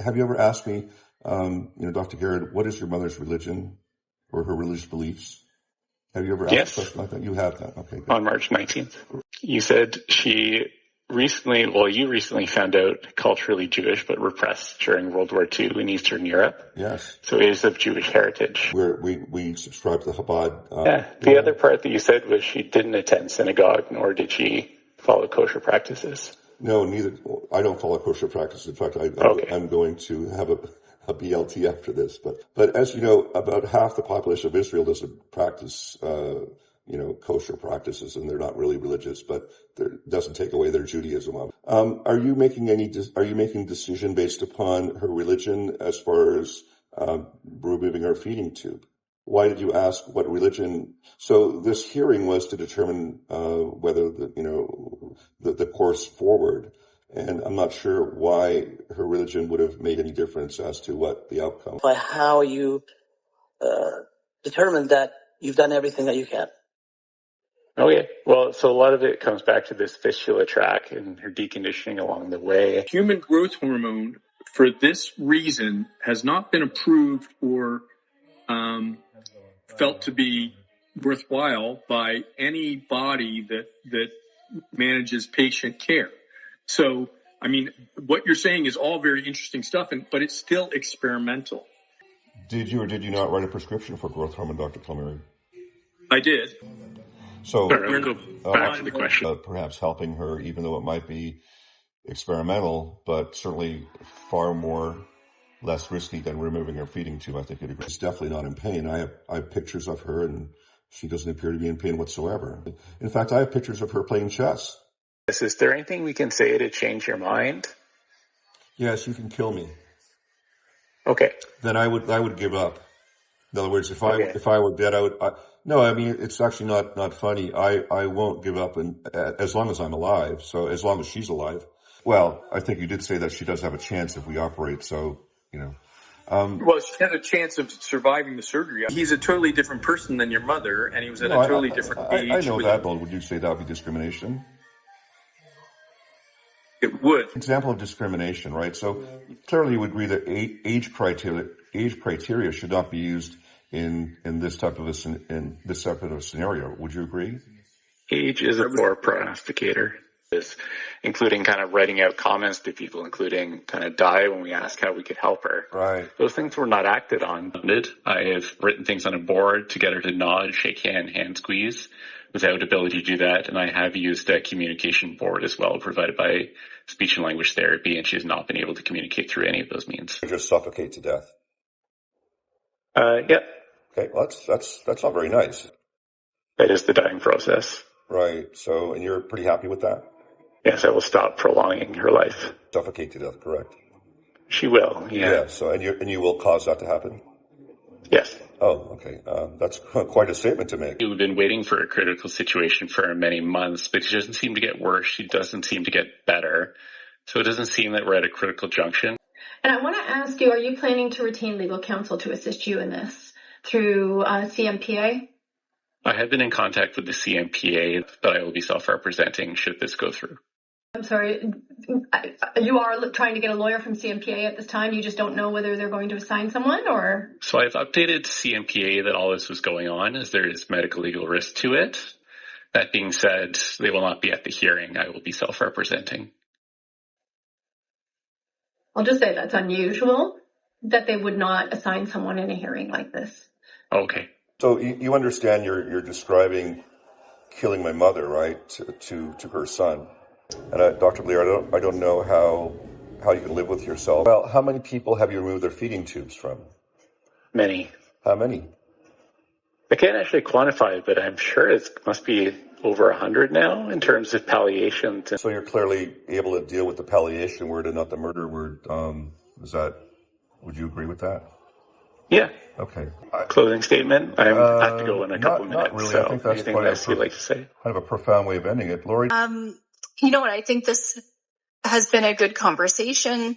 have you ever asked me, Dr. Garan, what is your mother's religion or her religious beliefs? Have you ever asked a question like that? You have that. Okay, good. On March 19th. You said you recently found out culturally Jewish but repressed during World War II in Eastern Europe. Yes. So it is of Jewish heritage. We subscribe to the Chabad. The other part that you said was she didn't attend synagogue, nor did she follow kosher practices. No, neither. I don't follow kosher practices. In fact, I'm going to have a BLT after this. But as you know, about half the population of Israel doesn't practice, kosher practices, and they're not really religious, but it doesn't take away their Judaism. Are you making a decision based upon her religion as far as removing her feeding tube? Why did you ask what religion? So this hearing was to determine whether the course forward, and I'm not sure why her religion would have made any difference as to what the outcome. By how you determined that you've done everything that you can. Okay, well, so a lot of it comes back to this fistula track and her deconditioning along the way. Human growth hormone, for this reason, has not been approved or felt to be worthwhile by any body that manages patient care. So, I mean, what you're saying is all very interesting stuff, but it's still experimental. Did you or did you not write a prescription for growth hormone, Dr. Palmieri? I did. So, we'll go back to the question. Perhaps helping her, even though it might be experimental, but certainly far less risky than removing her feeding tube. I think you'd agree. She's definitely not in pain. I have pictures of her, and she doesn't appear to be in pain whatsoever. In fact, I have pictures of her playing chess. Is there anything we can say to change your mind? Yes, you can kill me. Okay. Then I would give up. In other words, if I were dead, no, I mean, it's actually not funny. I won't give up as long as I'm alive. So as long as she's alive. Well, I think you did say that she does have a chance if we operate. So, well, she has a chance of surviving the surgery. He's a totally different person than your mother, and he was at a totally different age. I know that, but would you say that would be discrimination? It would. Example of discrimination, right? So clearly you would agree that age criteria should not be used in this type of a scenario. Would you agree? Age is a poor prognosticator. Including kind of writing out comments to people, including kind of die when we ask how we could help her. Right. Those things were not acted on. I have written things on a board to get her to nod, shake hand squeeze, without ability to do that. And I have used a communication board as well, provided by speech and language therapy, and she has not been able to communicate through any of those means. Just suffocate to death. Yeah. Okay, well, that's not very nice. That is the dying process. Right. So, and you're pretty happy with that? Yes, I will stop prolonging her life. Suffocate to death, correct? She will, yeah. Yeah, so, and you will cause that to happen? Yes. Oh, okay. That's quite a statement to make. We've been waiting for a critical situation for many months, but she doesn't seem to get worse. She doesn't seem to get better. So it doesn't seem that we're at a critical junction. And I want to ask you, are you planning to retain legal counsel to assist you in this through CMPA? I have been in contact with the CMPA, but I will be self-representing should this go through. I'm sorry, you are trying to get a lawyer from CMPA at this time? You just don't know whether they're going to assign someone, or? So I've updated CMPA that all this was going on, as there is medical legal risk to it. That being said, they will not be at the hearing. I will be self-representing. I'll just say that's unusual, that they would not assign someone in a hearing like this. Okay. So you understand you're describing killing my mother, right, to her son. And Dr. Blair, I don't know how you can live with yourself. Well, how many people have you removed their feeding tubes from? Many. How many? I can't actually quantify it, but I'm sure it must be over 100 now in terms of palliation. So you're clearly able to deal with the palliation word and not the murder word. Would you agree with that? Yeah. Okay. Closing statement. I have to go in a couple minutes. Not really. So I think that's anything else you'd like to say? Kind of a profound way of ending it. Lori? You know what? I think this has been a good conversation.